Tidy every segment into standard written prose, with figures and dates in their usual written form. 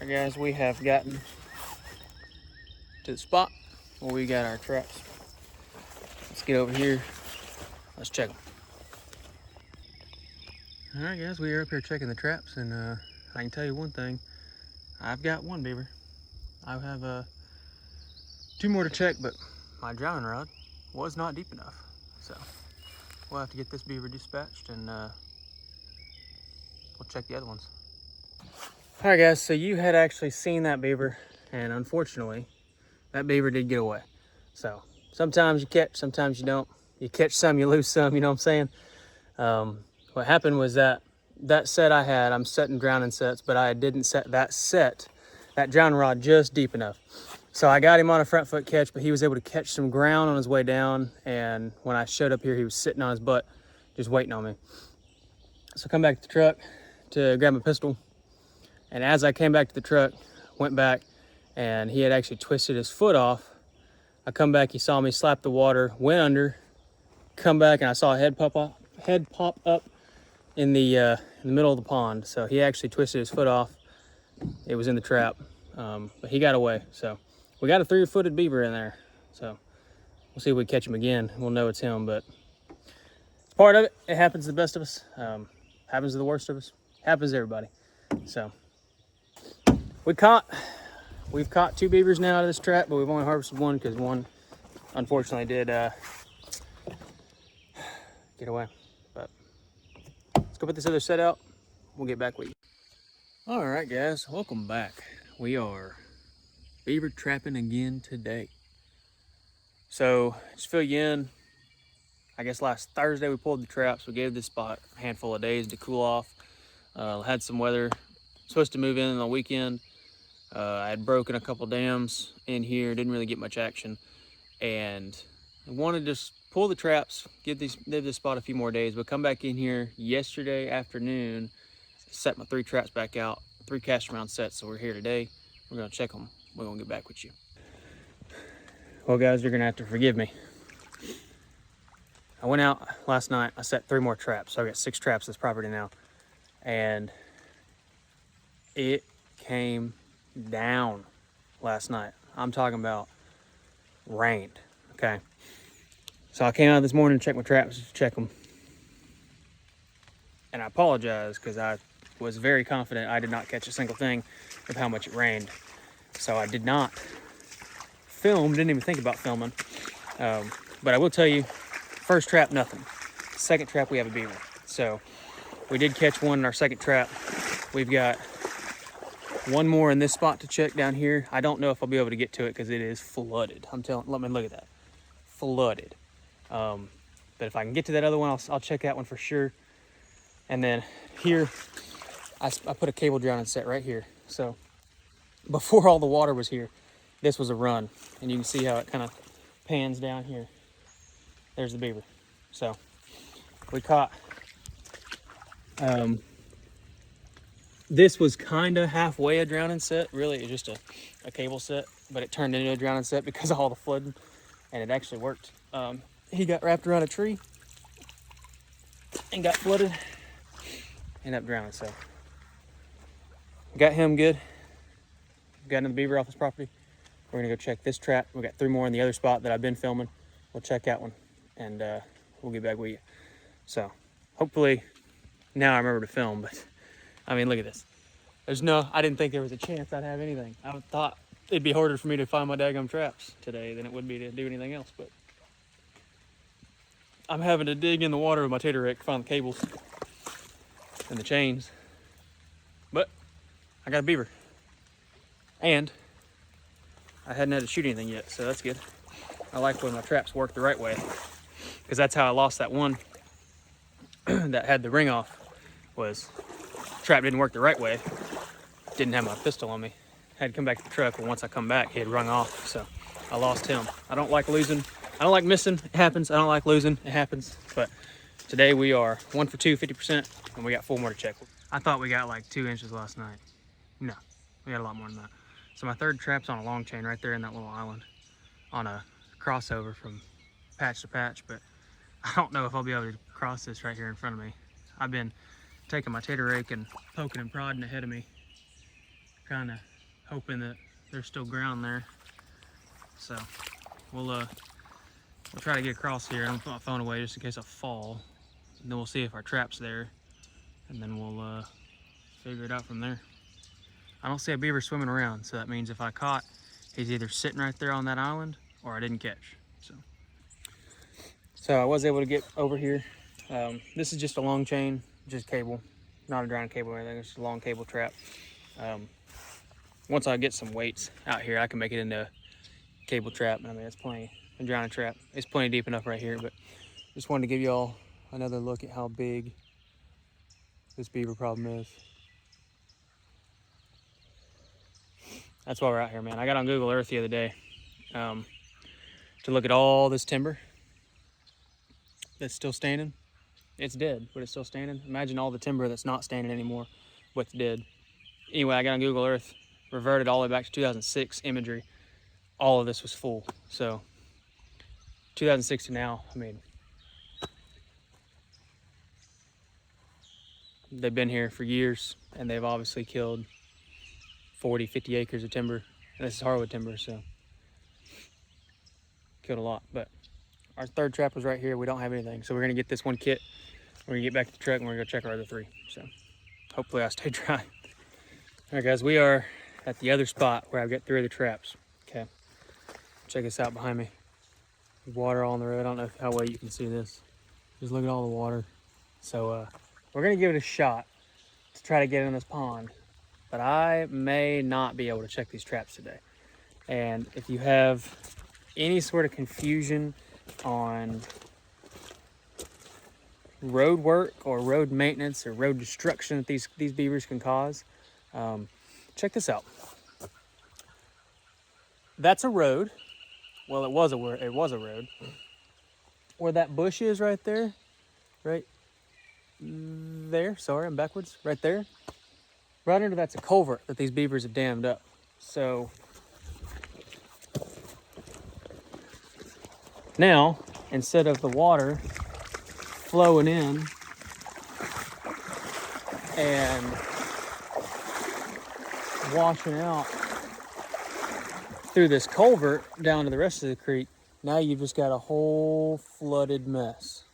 Alright guys, we have gotten to the spot where we got our traps. Let's get over here. Let's check them. Alright guys, we are up here checking the traps, and I can tell you one thing. I've got one beaver. I have two more to check, but my drowning rod was not deep enough. So we'll have to get this beaver dispatched, and we'll check the other ones. Alright guys, so you had actually seen that beaver, and unfortunately that beaver did get away. So sometimes you catch, sometimes you don't. You catch some, you lose some, you know what I'm saying? What happened was that set I had, I'm setting drowning sets, but I didn't set that drowning rod just deep enough. So I got him on a front foot catch, but he was able to catch some ground on his way down, and when I showed up here, he was sitting on his butt, just waiting on me. So I come back to the truck to grab my pistol, and as I came back to the truck, went back, and he had actually twisted his foot off. I come back, he saw me slap the water, went under, come back, and I saw a head pop up in the middle of the pond. So he actually twisted his foot off. It was in the trap, but he got away. So we got a 3-footed beaver in there. So we'll see if we catch him again. We'll know it's him, but it's part of it. It happens to the best of us. Happens to the worst of us. Happens to everybody. So we've caught 2 beavers now out of this trap, but we've only harvested one because one unfortunately did get away. But let's go put this other set out. We'll get back with you. All right, guys, welcome back. We are beaver trapping again today. So just fill you in, I guess last Thursday we pulled the traps. We gave this spot a handful of days to cool off. Had some weather. Supposed to move in on the weekend. I had broken a couple dams in here, didn't really get much action, and I wanted to just pull the traps, give this spot a few more days, but come back in here yesterday afternoon, set my 3 traps back out, 3 cast around sets. So we're here today. We're gonna check them. We're gonna get back with you. Well guys, you're gonna have to forgive me. I went out last night, I set 3 more traps. So I got 6 traps this property now, and it came down last night. I'm talking about rained. Okay, so I came out this morning to check my traps, to check them, and I apologize because I was very confident I did not catch a single thing with how much it rained. So I did not film, didn't even think about filming, but I will tell you, first trap, nothing. Second trap, we have a beaver. So we did catch one in our second trap. We've got one more in this spot to check down here. I don't know if I'll be able to get to it because it is flooded. Let me look at that. Flooded. But if I can get to that other one, I'll check that one for sure. And then here, I put a cable drowning set right here. So before all the water was here, this was a run. And you can see how it kind of pans down here. There's the beaver. So we caught, this was kind of halfway a drowning set. Really, it was just a cable set, but it turned into a drowning set because of all the flooding, and it actually worked. He got wrapped around a tree and got flooded, ended up drowning. So got him good. Got another beaver off this property. We're gonna go check this trap. We got 3 more in the other spot that I've been filming. We'll check that one, and we'll get back with you. So hopefully now I remember to film, but I mean, look at this. I didn't think there was a chance I'd have anything. I thought it'd be harder for me to find my daggum traps today than it would be to do anything else, but I'm having to dig in the water with my tater rake to find the cables and the chains. But I got a beaver. And I hadn't had to shoot anything yet, so that's good. I like when my traps work the right way, because that's how I lost that one that had the ring off. Was trap didn't work the right way, didn't have my pistol on me, had to come back to the truck, and once I come back he had rung off, so I lost him. I don't like losing, I don't like missing, it happens. I don't like losing, it happens. But today we are 1 for 2, 50%, and we got 4 more to check. I thought we got like 2 inches last night. No, we got a lot more than that. So my third trap's on a long chain right there in that little island, on a crossover from patch to patch, but I don't know if I'll be able to cross this right here in front of me. I've been taking my tater rake and poking and prodding ahead of me, trying to hoping that there's still ground there. So we'll try to get across here. I'm gonna put my phone away just in case I fall. And then we'll see if our trap's there, and then we'll figure it out from there. I don't see a beaver swimming around, so that means if I caught, he's either sitting right there on that island or I didn't catch. So I was able to get over here. This is just a long chain, just cable, not a ground cable or anything. It's just a long cable trap. Once I get some weights out here, I can make it into a cable trap. I mean, it's plenty. A drowning trap. It's plenty deep enough right here, but just wanted to give you all another look at how big this beaver problem is. That's why we're out here, man. I got on Google Earth the other day to look at all this timber that's still standing. It's dead, but it's still standing. Imagine all the timber that's not standing anymore, what's dead. Anyway, I got on Google Earth, reverted all the way back to 2006 imagery. All of this was full. So 2006 to now, I mean, they've been here for years, and they've obviously killed 40, 50 acres of timber. And this is hardwood timber, so killed a lot. But our third trap was right here. We don't have anything, so we're gonna get this one kit. We're gonna get back to the truck and we're gonna go check our other three. So hopefully I stay dry. All right, guys, we are at the other spot where I've got 3 of the traps. Okay, check this out behind me. Water all on the road. I don't know how well you can see this. Just look at all the water. So we're gonna give it a shot to try to get in this pond, but I may not be able to check these traps today. And if you have any sort of confusion on road work or road maintenance or road destruction that these beavers can cause, check this out. That's a road. Well, it was a road. Where that bush is right there, right there. Sorry, I'm backwards. Right there. Right under that's a culvert that these beavers have dammed up. So now, instead of the water flowing in and washing out through this culvert down to the rest of the creek, now you've just got a whole flooded mess.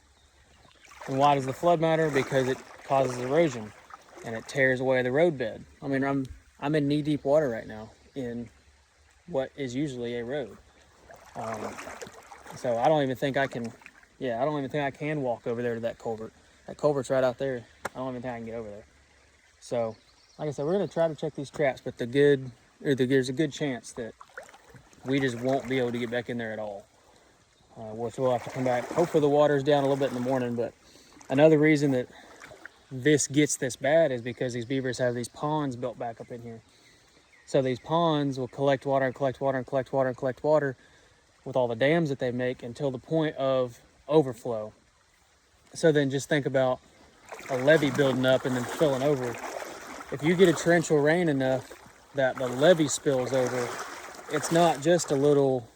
And why does the flood matter? Because it causes erosion and it tears away the roadbed. I mean, I'm in knee-deep water right now in what is usually a road. So I don't even think I can, I don't even think I can walk over there to that culvert. That culvert's right out there. I don't even think I can get over there. So, like I said, we're gonna try to check these traps, but there's a good chance that we just won't be able to get back in there at all. Which we'll have to come back. Hopefully the water's down a little bit in the morning, but another reason that this gets this bad is because these beavers have these ponds built back up in here. So these ponds will collect water and collect water and collect water and collect water with all the dams that they make until the point of overflow. So then just think about a levee building up and then filling over. If you get a torrential rain enough that the levee spills over, it's not just a little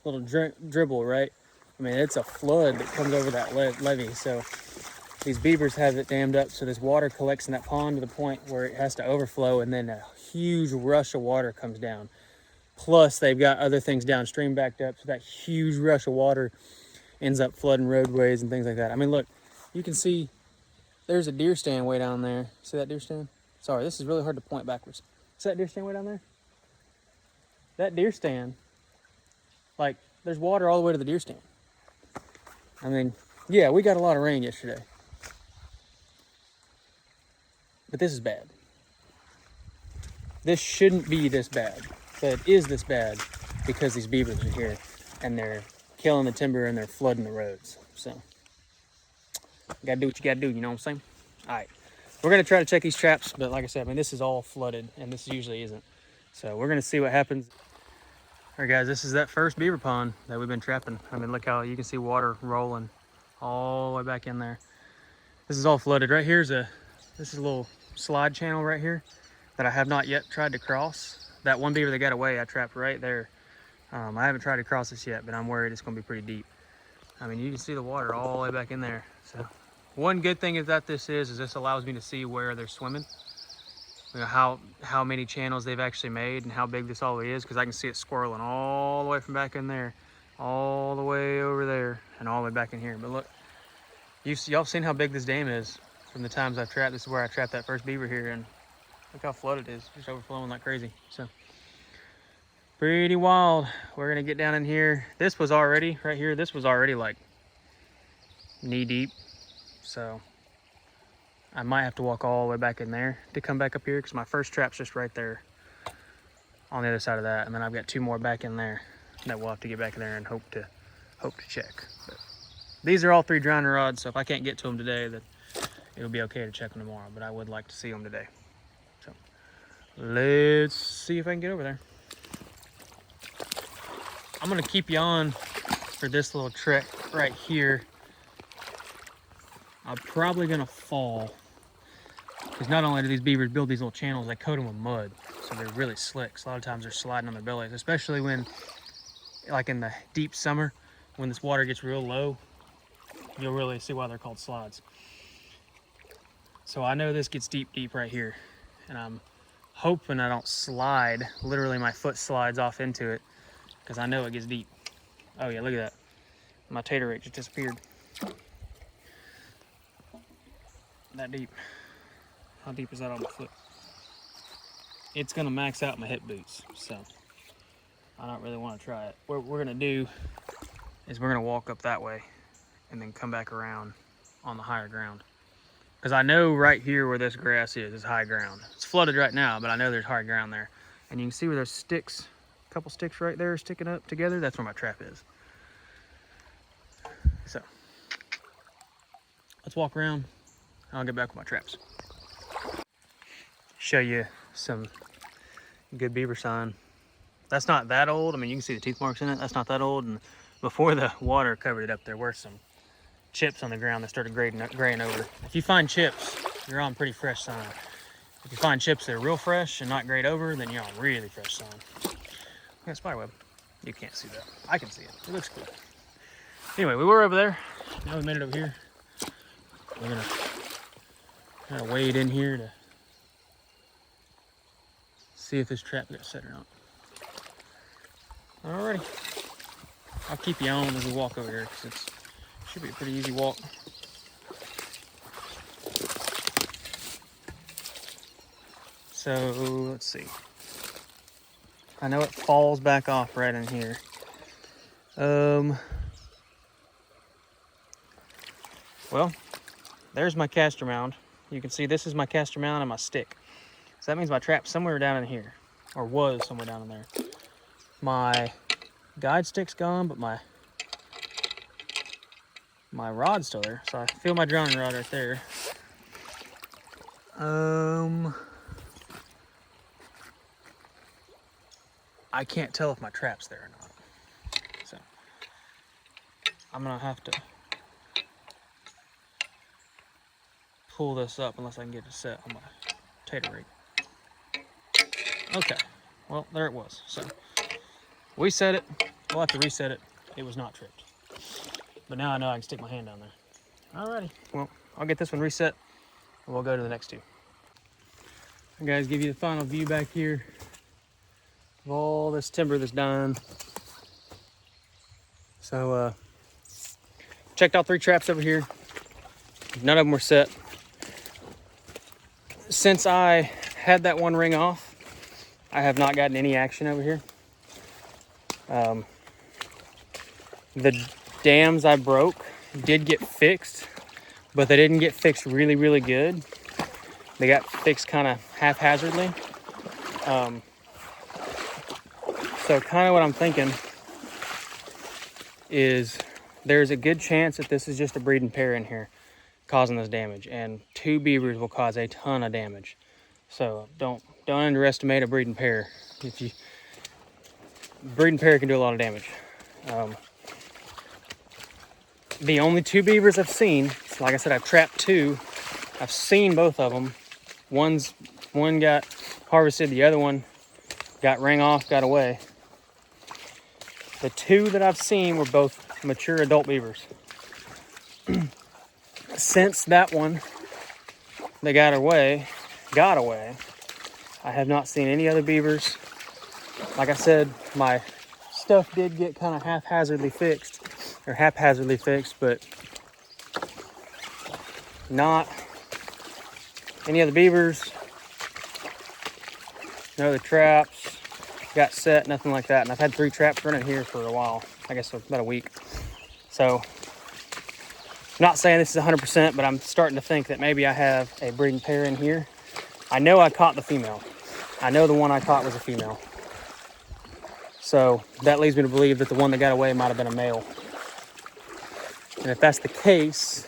dribble, right? I mean, it's a flood that comes over that levee. So these beavers have it dammed up, so this water collects in that pond to the point where it has to overflow, and then a huge rush of water comes down. Plus, they've got other things downstream backed up, so that huge rush of water ends up flooding roadways and things like that. I mean, look, you can see there's a deer stand way down there. See that deer stand? Sorry, this is really hard to point backwards. See that deer stand way down there? That deer stand, like, there's water all the way to the deer stand. I mean, yeah, we got a lot of rain yesterday. But this is bad. This shouldn't be this bad, but it is this bad because these beavers are here and they're killing the timber and they're flooding the roads. So, you gotta do what you gotta do, you know what I'm saying? All right, we're gonna try to check these traps, but like I said, I mean, this is all flooded and this usually isn't. So we're gonna see what happens. All right, guys, this is that first beaver pond that we've been trapping. I mean, look how you can see water rolling all the way back in there. This is all flooded. Right here's this is a little slide channel right here that I have not yet tried to cross. That one beaver that got away, I trapped right there. I haven't tried to cross this yet, but I'm worried it's gonna be pretty deep. I mean, you can see the water all the way back in there. So one good thing is that this allows me to see where they're swimming. you know, how many channels they've actually made and how big this all is, because I can see it squirreling all the way from back in there, all the way over there, and all the way back in here. But look, y'all seen how big this dam is from the times I've trapped. This is where I trapped that first beaver here, and look how flooded it is, just overflowing like crazy. So pretty wild. We're gonna get down in here. This was already right here. This was already like knee deep, so I might have to walk all the way back in there to come back up here, because my first trap's just right there on the other side of that, and then I've got 2 more back in there that we'll have to get back in there and hope to check. But these are all 3 drowning rods, so if I can't get to them today, then it'll be okay to check them tomorrow, but I would like to see them today. So let's see if I can get over there. I'm gonna keep you on for this little trek right here. I'm probably gonna fall, because not only do these beavers build these little channels, they coat them with mud, so they're really slick. So a lot of times they're sliding on their bellies, especially when, like in the deep summer, when this water gets real low, you'll really see why they're called slides. So I know this gets deep right here, and I'm hoping I don't slide. Literally my foot slides off into it, because I know it gets deep. Oh yeah, look at that. My tater rake just disappeared. That deep. How deep is that on my foot? It's gonna max out my hip boots, so I don't really want to try it. What we're gonna do is we're gonna walk up that way and then come back around on the higher ground, because I know right here where this grass is high ground. It's flooded right now, but I know there's high ground there, and you can see where there's sticks, a couple sticks right there sticking up together. That's where my trap is. So let's walk around. I'll get back with my traps. Show you some good beaver sign. That's not that old. I mean, you can see the teeth marks in it. That's not that old. And before the water covered it up, there were some chips on the ground that started graying over. If you find chips, you're on pretty fresh sign. If you find chips that are real fresh and not grayed over, then you're on really fresh sign. Yeah, spiderweb. You can't see that. I can see it. It looks cool. Anyway, we were over there. Now we made it over here. We're gonna kind of wade in here to see if this trap got set or not. Alrighty. I'll keep you on as we walk over here, because it should be a pretty easy walk. So let's see. I know it falls back off right in here. Well, there's my caster mound. You can see this is my caster mound and my stick. So that means my trap's somewhere down in here, or was somewhere down in there. My guide stick's gone, but my rod's still there. So I feel my drowning rod right there. I can't tell if my trap's there or not. So I'm gonna have to pull this up unless I can get it set on my tater rig. Okay, well, there it was. So we set it. We'll have to reset it. It was not tripped. But now I know I can stick my hand down there. Alrighty, well, I'll get this one reset and we'll go to the next 2. Right, guys, give you the final view back here of all this timber that's dying. So, checked out 3 traps over here. None of them were set. Since I had that one ring off, I have not gotten any action over here. The dams I broke did get fixed, but they didn't get fixed really, really good. They got fixed kind of haphazardly. So kind of what I'm thinking is there's a good chance that this is just a breeding pair in here causing this damage, and 2 beavers will cause a ton of damage. So don't underestimate a breeding pair. Breeding pair can do a lot of damage. The only 2 beavers I've seen, like I said, I've trapped 2. I've seen both of them. One got harvested, the other one got rang off, got away. The 2 that I've seen were both mature adult beavers. Since that one, they got away, I have not seen any other beavers. Like I said, my stuff did get kind of haphazardly fixed, but not any other beavers, no other traps got set, nothing like that. And I've had 3 traps running here for a while, I guess about a week. So, not saying this is 100%, but I'm starting to think that maybe I have a breeding pair in here. I know I caught the female. I know the one I caught was a female. So that leads me to believe that the one that got away might have been a male. And if that's the case,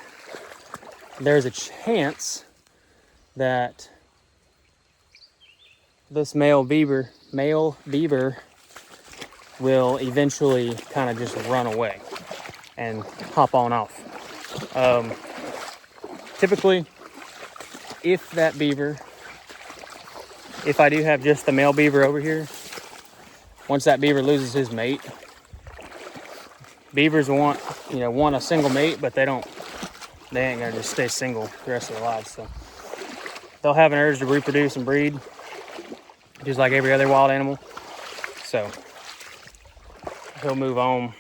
there's a chance that this male beaver will eventually kind of just run away and hop on off. Typically, if I do have just the male beaver over here, once that beaver loses his mate, beavers want a single mate, but they ain't gonna just stay single the rest of their lives. So they'll have an urge to reproduce and breed, just like every other wild animal. So he'll move on.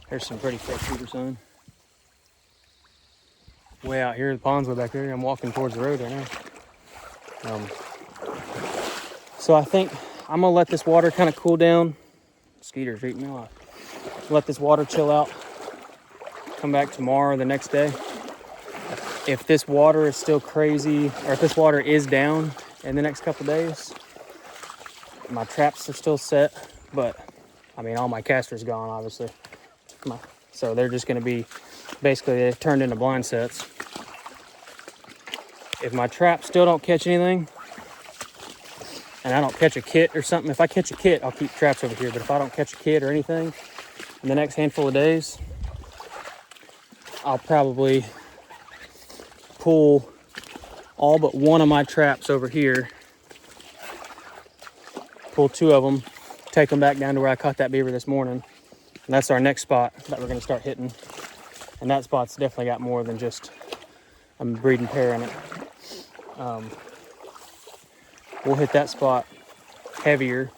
There's some pretty fresh beaver, son. Way out here, the pond's way back there. I'm walking towards the road right now. So I think I'm gonna let this water kind of cool down. Mosquitoes are eating me alive. Let this water chill out. Come back tomorrow or the next day. If this water is still crazy, or if this water is down in the next couple days, my traps are still set, but I mean, all my casters gone, obviously. So they're just gonna be, basically, they've turned into blind sets. If my traps still don't catch anything, and I don't catch a kit or something, if I catch a kit, I'll keep traps over here. But if I don't catch a kit or anything in the next handful of days, I'll probably pull all but one of my traps over here, pull 2 of them, take them back down to where I caught that beaver this morning. And that's our next spot that we're gonna start hitting. And that spot's definitely got more than just a breeding pair in it. We'll hit that spot heavier.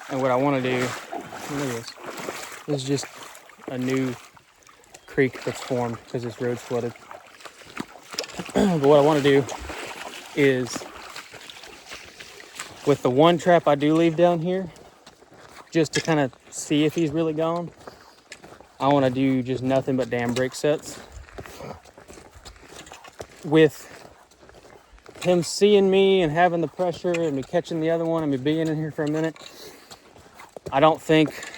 And what I want to do, look at this. This is just a new creek that's formed because this road's flooded. But what I want to do is, with the one trap I do leave down here, just to kind of see if he's really gone, I want to do just nothing but dam break sets. With him seeing me and having the pressure and me catching the other one and me being in here for a minute, I don't think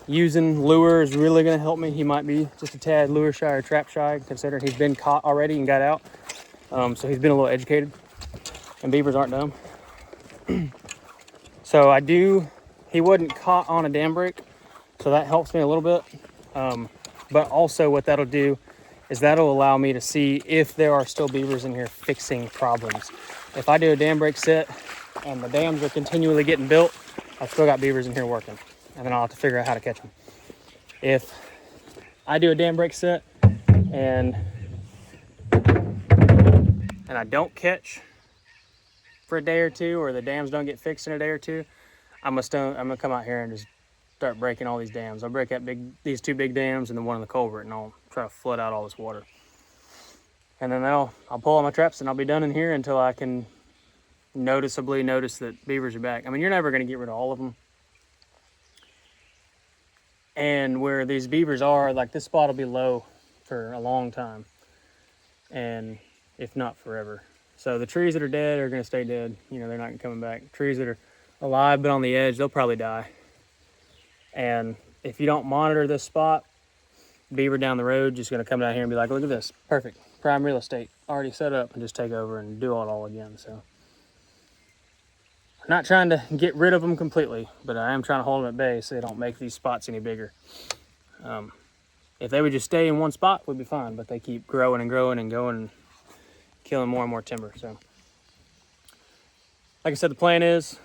using lure is really going to help me. He might be just a tad lure shy or trap shy, considering he's been caught already and got out. So he's been a little educated, and beavers aren't dumb. So he wasn't caught on a dam break, so that helps me a little bit. But also what that'll do is that'll allow me to see if there are still beavers in here fixing problems. If I do a dam break set and the dams are continually getting built, I've still got beavers in here working, and then I'll have to figure out how to catch them. If I do a dam break set and I don't catch for a day or two, or the dams don't get fixed in a day or two, I'm gonna come out here and just start breaking all these dams. I'll break up these 2 big dams and then one in the culvert, and I'll try to flood out all this water. And then I'll pull all my traps and I'll be done in here until I can noticeably notice that beavers are back. I mean, you're never gonna get rid of all of them. And where these beavers are, like, this spot will be low for a long time, and if not forever. So the trees that are dead are gonna stay dead. You know, they're not coming back. Trees that are alive but on the edge, they'll probably die. And if you don't monitor this spot, beaver down the road just gonna come down here and be like, look at this, perfect, prime real estate, already set up, and just take over and do it all again. So I'm not trying to get rid of them completely, but I am trying to hold them at bay so they don't make these spots any bigger. If they would just stay in one spot, we'd be fine, but they keep growing and growing and going and killing more and more timber. So like I said, the plan is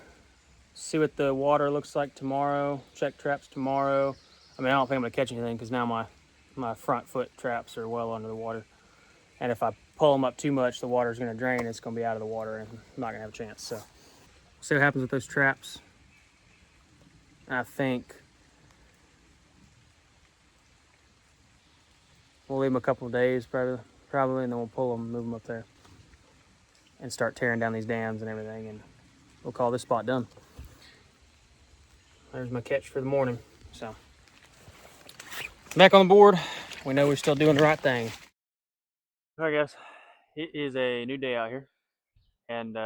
see what the water looks like tomorrow, check traps tomorrow. I don't think I'm gonna catch anything because now my front foot traps are well under the water. And if I pull them up too much, the water's going to drain. It's going to be out of the water, and I'm not going to have a chance. So, see what happens with those traps. I think we'll leave them a couple of days, probably, and then we'll pull them, move them up there, and start tearing down these dams and everything, and we'll call this spot done. There's my catch for the morning. So, back on the board. We know we're still doing the right thing. All right, guys. It is a new day out here, and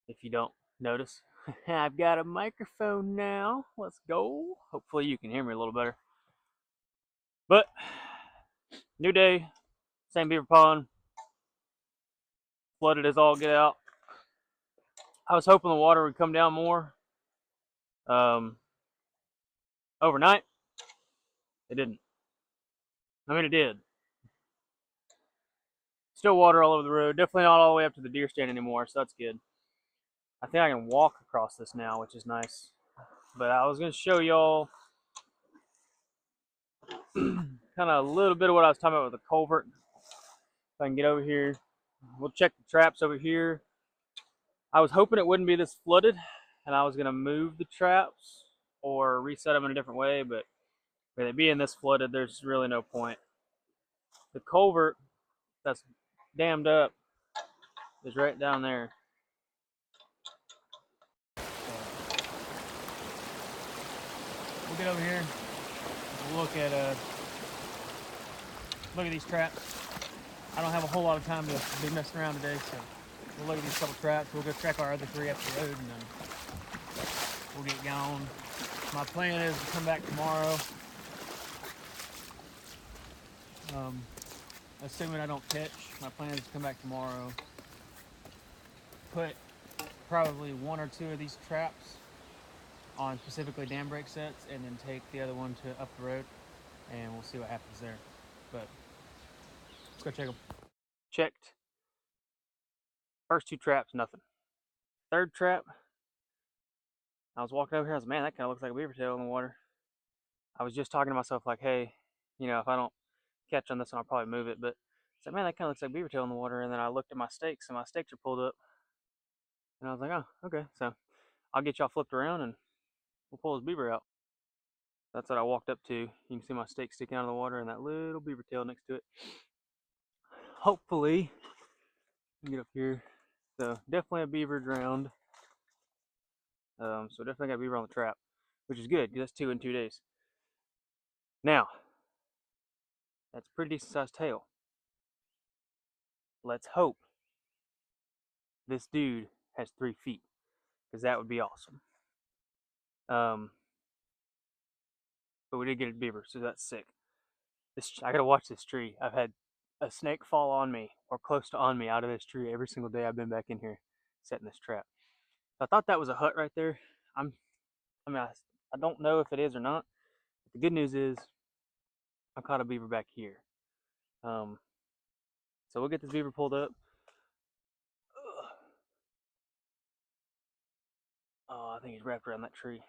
if you don't notice, I've got a microphone now. Let's go. Hopefully you can hear me a little better. But new day, same beaver pond, flooded as all get out. I was hoping the water would come down more overnight. It didn't. I mean, it did. Still water all over the road. Definitely not all the way up to the deer stand anymore, so that's good. I think I can walk across this now, which is nice. But I was going to show y'all kind of a little bit of what I was talking about with the culvert. If I can get over here, we'll check the traps over here. I was hoping it wouldn't be this flooded, and I was going to move the traps or reset them in a different way, but with it being this flooded, there's really no point. The culvert that's dammed up is right down there. We'll get over here. We'll look at these traps. I don't have a whole lot of time to be messing around today, so we'll look at these couple traps. We'll go check our other 3 up the road, and then we'll get going. My plan is to come back tomorrow. Assuming I don't catch, my plan is to come back tomorrow, put probably 1 or 2 of these traps on specifically dam break sets, and then take the other one to up the road, and we'll see what happens there. But let's go check them. Checked. First 2 traps, nothing. Third trap, I was walking over here, I was like, man, that kind of looks like a beaver tail in the water. I was just talking to myself like, hey, you know, if I don't catch on this one, I'll probably move it. But I said, man, that kind of looks like beaver tail in the water. And then I looked at my stakes, and my stakes are pulled up. And I was like, oh, okay. So I'll get y'all flipped around, and we'll pull this beaver out. That's what I walked up to. You can see my stake sticking out of the water and that little beaver tail next to it. Hopefully, get up here. So definitely a beaver drowned. So definitely got a beaver on the trap, which is good. That's 2 in 2 days. Now, that's a pretty decent sized tail. Let's hope this dude has 3 feet, because that would be awesome. But we did get a beaver, so that's sick. I gotta watch this tree. I've had a snake fall on me or close to on me out of this tree every single day I've been back in here setting this trap. I thought that was a hut right there. I don't know if it is or not. But the good news is I caught a beaver back here. So we'll get this beaver pulled up. Oh, I think he's wrapped around that tree.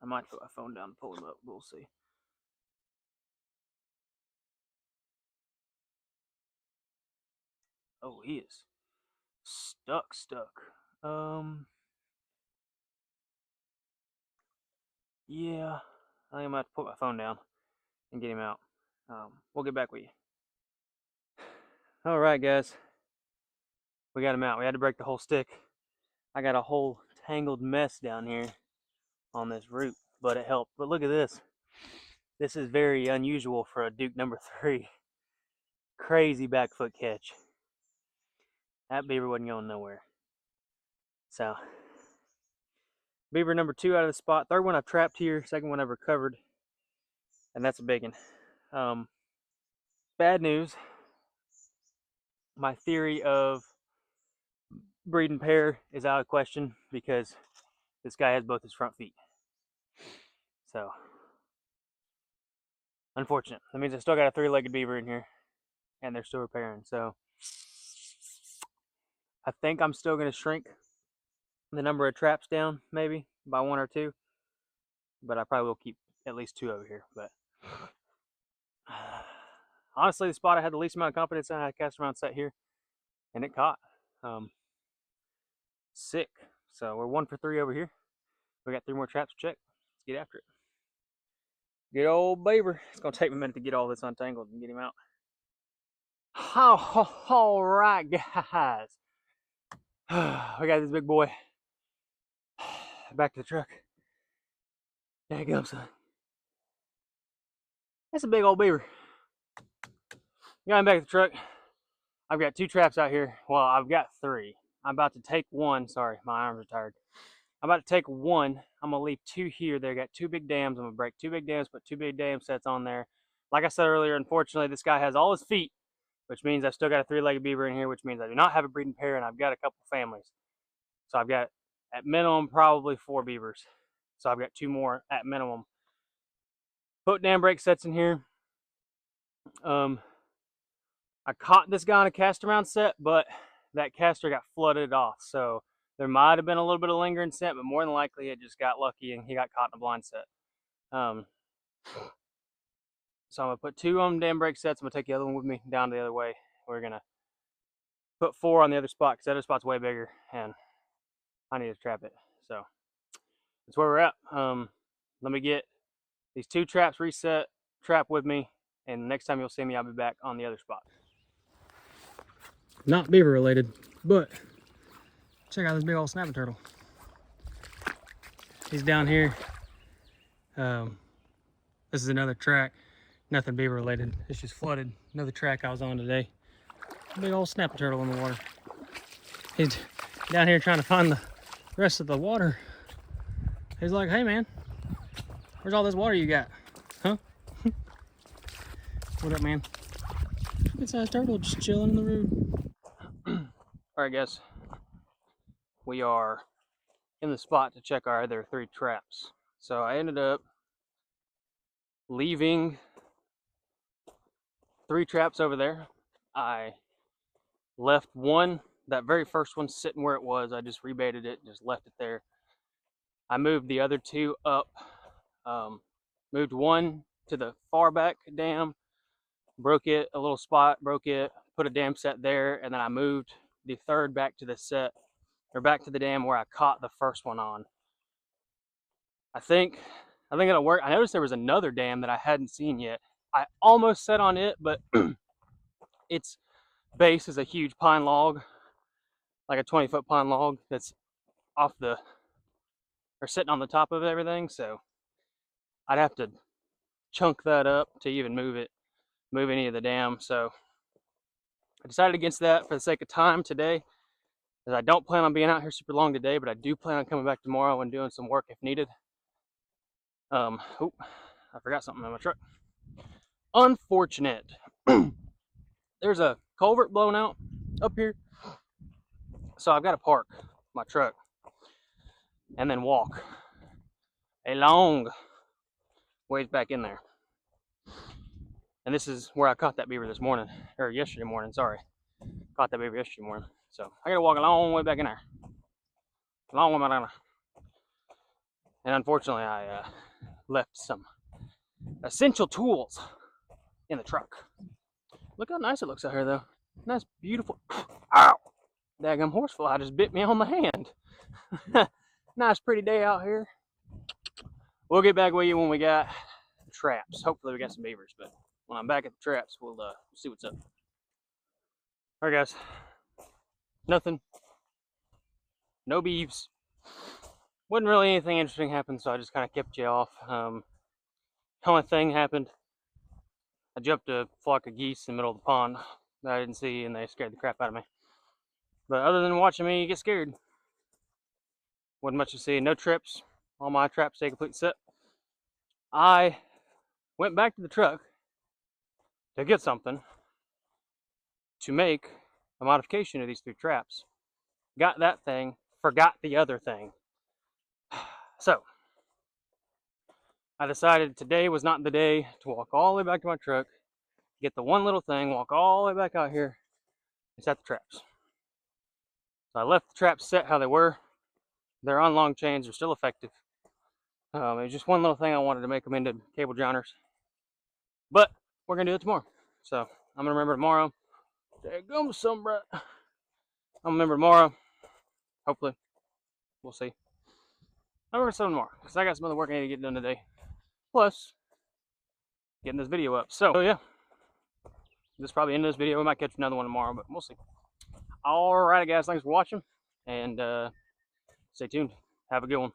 I might put my phone down and pull him up. We'll see. Oh, he is stuck. Yeah, I think I might have to put my phone down and get him out. We'll get back with you. All right, guys. We got him out. We had to break the whole stick. I got a whole tangled mess down here on this root, but it helped. But look at this. This is very unusual for a Duke number 3. Crazy back foot catch. That beaver wasn't going nowhere. So, beaver number 2 out of the spot. Third one I've trapped here. Second one I've recovered. And that's a big one. Bad news. My theory of breeding pair is out of question because this guy has both his front feet. So, unfortunate. That means I still got a 3-legged beaver in here, and they're still repairing. So, I think I'm still going to shrink the number of traps down, maybe by 1 or 2. But I probably will keep at least 2 over here. But honestly, the spot I had the least amount of confidence in, I had cast around set here, and it caught. Sick. So we're 1 for 3 over here. We got 3 more traps to check. Let's get after it. Good old Beaver. It's gonna take me a minute to get all this untangled and get him out. All right, guys. We got this big boy back to the truck. There you go, son. That's a big old Beaver. Got him back to the truck. I've got 2 traps out here. Well, I've got 3. I'm about to take one. Sorry, my arms are tired. I'm about to take one. I'm going to leave 2 here. They got 2 big dams. I'm going to break 2 big dams, put 2 big dam sets on there. Like I said earlier, unfortunately, this guy has all his feet, which means I've still got a 3-legged beaver in here, which means I do not have a breeding pair, and I've got a couple families. So I've got, at minimum, probably 4 beavers. So I've got 2 more at minimum. Put dam break sets in here. I caught this guy on a cast around set, but that caster got flooded off. So there might have been a little bit of lingering scent, but more than likely it just got lucky and he got caught in a blind set. So I'm going to put 2 on dam break sets. I'm going to take the other one with me down the other way. We're going to put 4 on the other spot because the other spot's way bigger and I need to trap it. So that's where we're at. Let me get these 2 traps reset, trap with me, and next time you'll see me, I'll be back on the other spot. Not beaver related, but check out this big old snapping turtle. He's down here. This is another track, nothing beaver related. It's just flooded. Another track I was on today. Big old snapping turtle in the water. He's down here trying to find the rest of the water. He's like, hey man, where's all this water you got? Huh? What up, man? Good sized turtle just chilling in the road. All right, guys. We are in the spot to check our other 3 traps. So I ended up leaving 3 traps over there. I left one, that very first one, sitting where it was. I just rebaited it, just left it there. I moved the other 2 up. Moved one to the far back dam, broke it a little spot, broke it, put a dam set there, and then I moved the 3rd back to the set, or back to the dam where I caught the first one on. I think it'll work. I noticed there was another dam that I hadn't seen yet. I almost set on it, but its base is a huge pine log, like a 20-foot pine log that's off the, or sitting on the top of everything. So I'd have to chunk that up to even move any of the dam. So I decided against that for the sake of time today, as I don't plan on being out here super long today, but I do plan on coming back tomorrow and doing some work if needed. I forgot something in my truck. Unfortunate. There's a culvert blown out up here, so I've got to park my truck and then walk a long ways back in there. And this is where I caught that beaver this morning, or yesterday morning, sorry. Caught that beaver yesterday morning. So I gotta walk a long way back in there. A long way back in there. And unfortunately, I left some essential tools in the truck. Look how nice it looks out here, though. Nice, beautiful. Ow! Daggum horsefly just bit me on the hand. Nice, pretty day out here. We'll get back with you when we got the traps. Hopefully, we got some beavers, but when I'm back at the traps, we'll see what's up. All right, guys. Nothing. No beeves. Wasn't really anything interesting happen, so I just kind of kept you off. Only thing happened, I jumped a flock of geese in the middle of the pond that I didn't see, and they scared the crap out of me. But other than watching me get scared, wasn't much to see. No trips. All my traps stay completely set. I went back to the truck to get something to make a modification of these 3 traps. Got that thing, forgot the other thing. So I decided today was not the day to walk all the way back to my truck, get the one little thing, walk all the way back out here, and set the traps. So I left the traps set how they were. They're on long chains, they're still effective. It was just one little thing I wanted to make them into cable drowners. But we're gonna do it tomorrow. So I'm gonna remember tomorrow. There goes some, bruh. I'm gonna remember tomorrow. Hopefully, we'll see. I'm gonna some tomorrow because I got some other work I need to get done today. Plus, getting this video up. So yeah, this is probably the end of this video. We might catch another one tomorrow, but we'll see. All right, guys. Thanks for watching, and stay tuned. Have a good one.